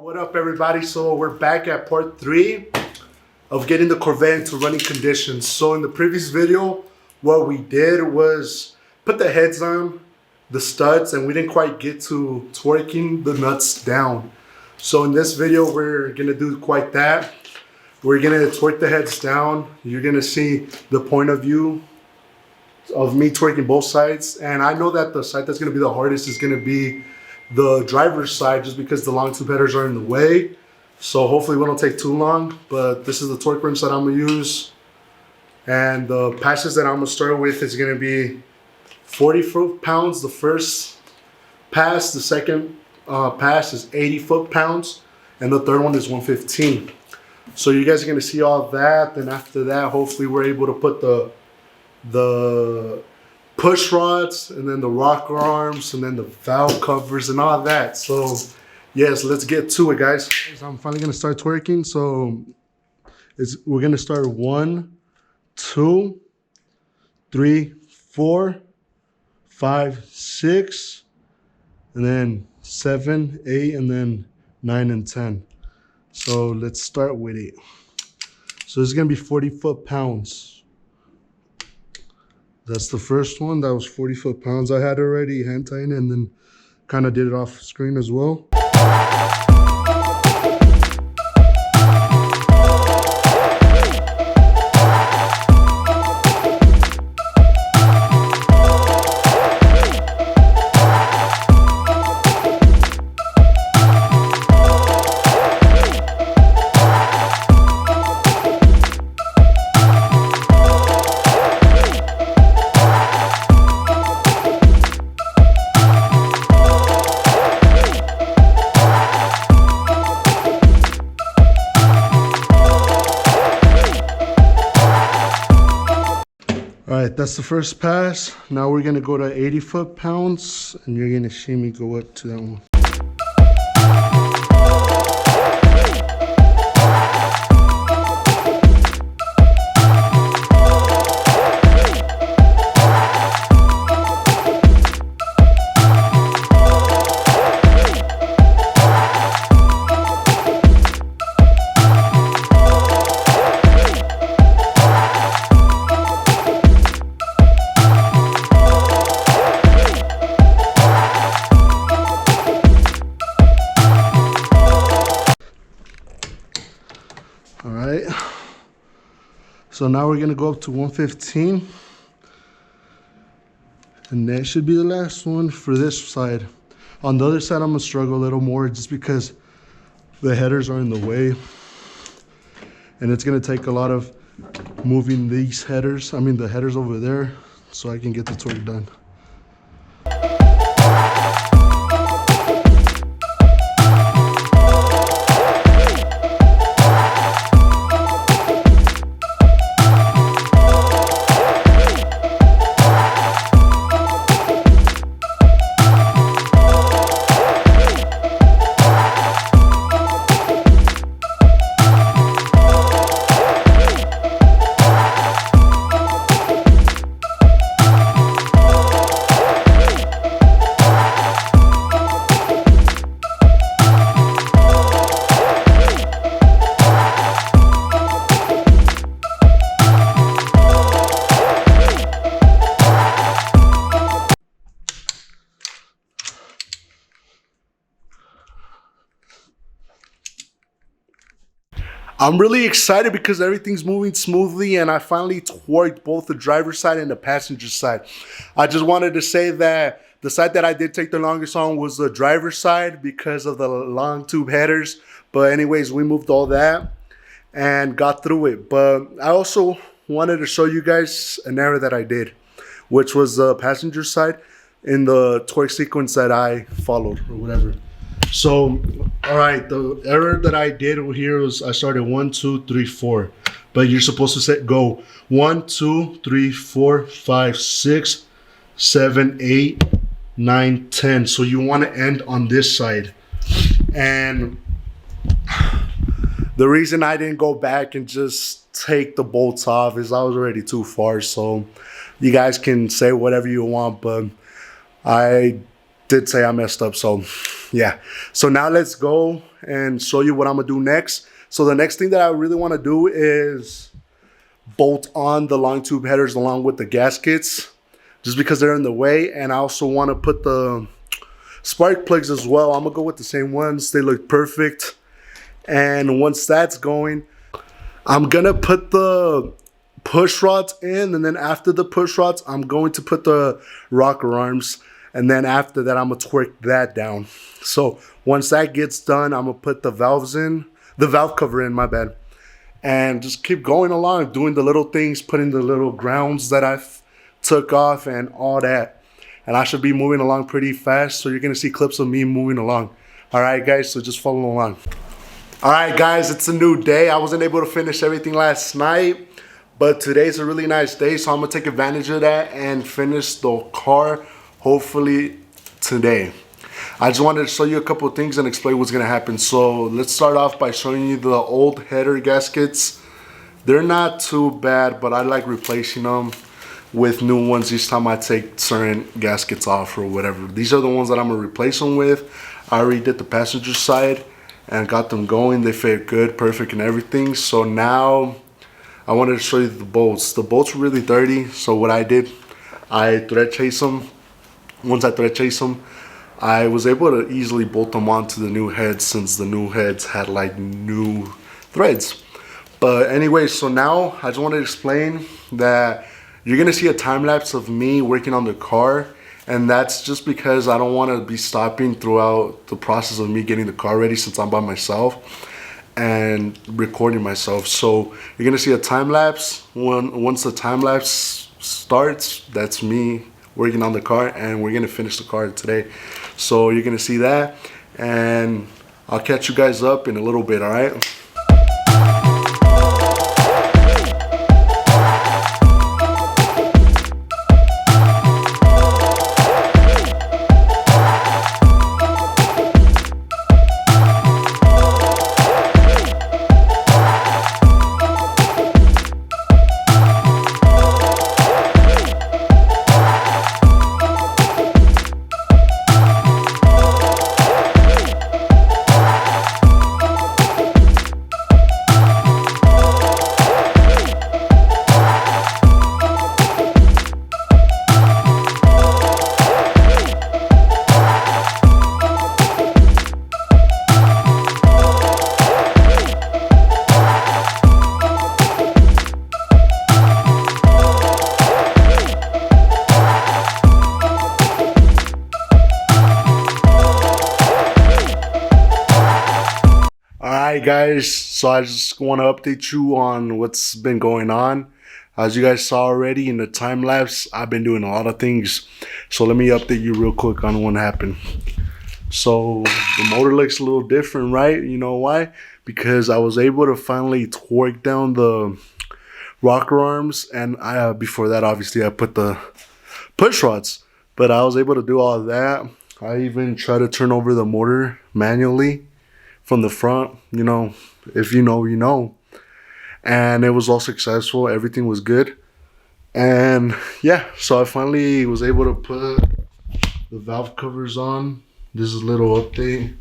What up, everybody? So we're back at part 3 of getting the Corvette into running conditions. So in the previous video, what we did was put the heads on, the studs, and we didn't quite get to twerking the nuts down. So in this video, we're gonna do quite that. We're gonna twerk the heads down. You're gonna see the point of view of me twerking both sides. And I know that the side that's gonna be the hardest is gonna be the driver's side, just because the long tube headers are in the way. So hopefully we don't take too long, but this is the torque wrench that I'm gonna use. And the passes that I'm gonna start with is gonna be 40 foot-pounds, the first pass. The second pass is 80 foot-pounds, and the third one is 115. So you guys are gonna see all that. Then after that, hopefully we're able to put the push rods, and then the rocker arms, and then the valve covers and all that. So yes, let's get to it, guys. I'm finally gonna start twerking. So we're gonna start 1, 2, 3, 4, 5, 6, and then 7, 8, and then 9 and 10. So let's start with it. So it's gonna be 40 foot-pounds. That's the first one. That was 40 foot-pounds. I had already hand tightened and then kind of did it off screen as well. All right, that's the first pass. Now we're gonna go to 80 foot-pounds, and you're gonna see me go up to that one. All right, so now we're gonna go up to 115, and that should be the last one for this side. On the other side, I'm gonna struggle a little more just because the headers are in the way, and it's gonna take a lot of moving these headers, the headers over there, so I can get the torque done. I'm really excited because everything's moving smoothly, and I finally twerked both the driver's side and the passenger side. I just wanted to say that the side that I did take the longest on was the driver's side because of the long tube headers. But anyways, we moved all that and got through it. But I also wanted to show you guys an error that I did, which was the passenger side in the twerk sequence that I followed or whatever. So, all right, the error that I did here was I started 1, 2, 3, 4, but you're supposed to go 1, 2, 3, 4, 5, 6, 7, 8, 9, 10. So you want to end on this side. And the reason I didn't go back and just take the bolts off is I was already too far. So you guys can say whatever you want, but I did say I messed up. So yeah. So now let's go and show you what I'm gonna do next. So the next thing that I really want to do is bolt on the long tube headers along with the gaskets, just because they're in the way. And I also want to put the spark plugs as well. I'm gonna go with the same ones. They look perfect. And once that's going, I'm gonna put the push rods in, and then after the push rods, I'm going to put the rocker arms, and then after that, I'm gonna torque that down. So once that gets done, I'm gonna put the valves in, the valve cover in, my bad, and just keep going along, doing the little things, putting the little grounds that I've took off and all that. And I should be moving along pretty fast, so you're gonna see clips of me moving along. All right, guys, so just follow along. All right, guys, it's a new day. I wasn't able to finish everything last night, but today's a really nice day, so I'm gonna take advantage of that and finish the car, hopefully today. I just wanted to show you a couple of things and explain what's gonna happen. So let's start off by showing you the old header gaskets. They're not too bad, but I like replacing them with new ones each time I take certain gaskets off or whatever. These are the ones that I'm gonna replace them with. I already did the passenger side and got them going. They fit good, perfect and everything. So now I wanted to show you the bolts. The bolts were really dirty, so what I did, I thread chased them. Once I thread chased them, I was able to easily bolt them onto the new heads, since the new heads had like new threads. But anyway, so now I just wanted to explain that you're gonna see a time lapse of me working on the car, and that's just because I don't want to be stopping throughout the process of me getting the car ready, since I'm by myself and recording myself. So you're gonna see a time lapse. Once the time lapse starts, that's me working on the car, and we're gonna finish the car today. So you're gonna see that, and I'll catch you guys up in a little bit. All right. Alright guys, so I just want to update you on what's been going on. As you guys saw already in the time lapse, I've been doing a lot of things. So let me update you real quick on what happened. So the motor looks a little different, right? You know why? Because I was able to finally torque down the rocker arms, and before that obviously I put the push rods, but I was able to do all that. I even tried to turn over the motor manually from the front, you know, if you know, you know. And it was all successful. Everything was good. And yeah, so I finally was able to put the valve covers on. This is a little update.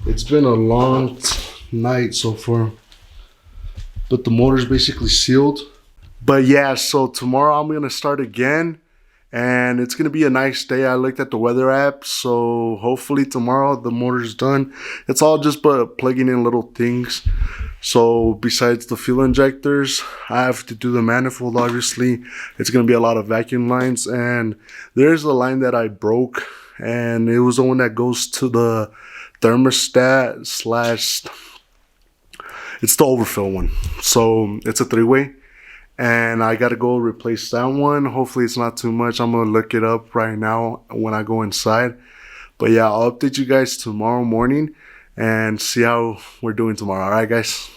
It's been a long night so far, but the motor's basically sealed. But yeah, so tomorrow I'm gonna start again, and it's gonna be a nice day. I looked at the weather app, so hopefully tomorrow the motor's done. It's all just but plugging in little things. So besides the fuel injectors, I have to do the manifold. Obviously, it's gonna be a lot of vacuum lines, and there's a line that I broke, and it was the one that goes to the thermostat slash, it's the overfill one. So it's a 3-way. And I gotta go replace that one. Hopefully it's not too much. I'm gonna look it up right now when I go inside. But yeah, I'll update you guys tomorrow morning and see how we're doing tomorrow. Alright guys.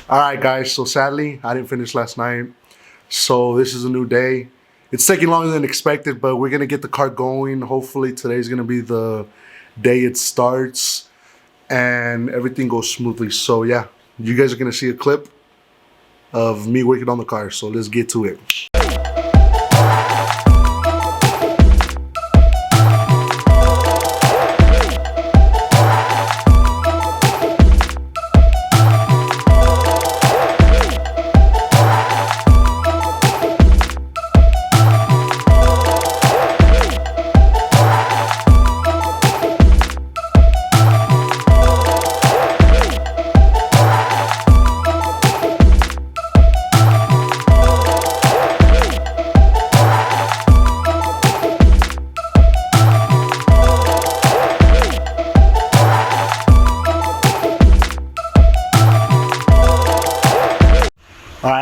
Alright guys, so sadly I didn't finish last night. So this is a new day. It's taking longer than expected, but we're gonna get the car going. Hopefully today's gonna be the day it starts and everything goes smoothly. So yeah, you guys are gonna see a clip of me working on the car, so let's get to it.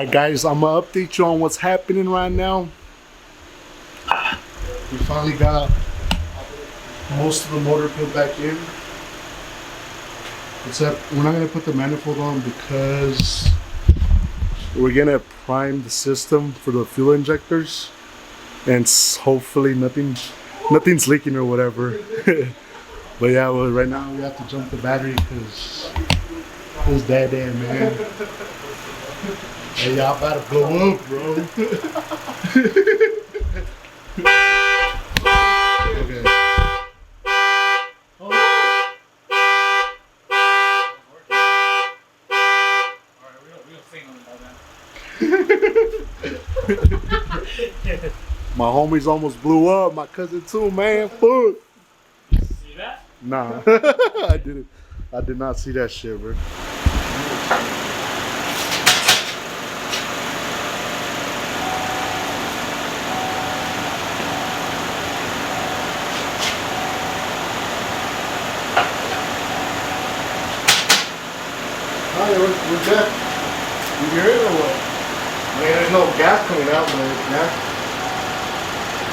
Alright guys, I'm gonna update you on what's happening right now. We finally got most of the motor put back in. Except we're not gonna put the manifold on because we're gonna prime the system for the fuel injectors, and hopefully nothing's leaking or whatever. But yeah, well, right now we have to jump the battery because it's that damn, man. Hey, y'all about to blow up, bro. Okay. My homies almost blew up. My cousin too, man. Fuck. See that? Nah, I didn't. I did not see that shit, bro. Oh, yeah, we're good. You hear it or what? Man, there's no gas coming out, man.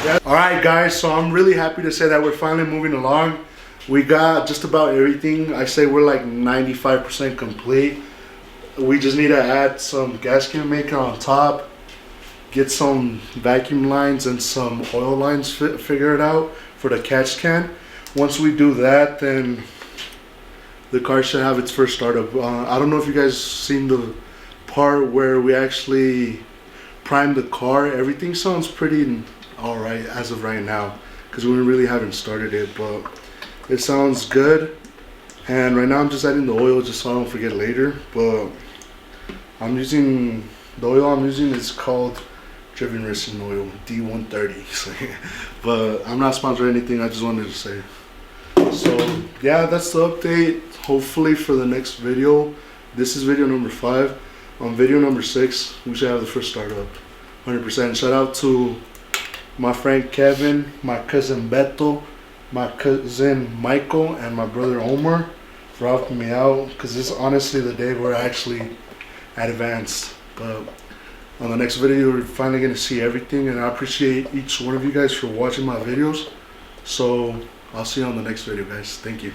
Yeah. Alright guys, so I'm really happy to say that we're finally moving along. We got just about everything. I say we're like 95% complete. We just need to add some gasket maker on top, get some vacuum lines and some oil lines figured out for the catch can. Once we do that, then the car should have its first startup. I don't know if you guys seen the part where we actually primed the car. Everything sounds pretty alright as of right now because we really haven't started it, but it sounds good. And right now I'm just adding the oil just so I don't forget later. But I'm using the oil I'm using is called Driven Racing Oil D130. But I'm not sponsored or anything. I just wanted to say. So yeah, that's the update. Hopefully for the next video, this is video number 5. On video number 6, we should have the first startup. 100%. Shout out to my friend Kevin, my cousin Beto, my cousin Michael, and my brother Omar for helping me out, because this is honestly the day we're actually advanced. But on the next video, we're finally going to see everything, and I appreciate each one of you guys for watching my videos. So I'll see you on the next video, guys. Thank you.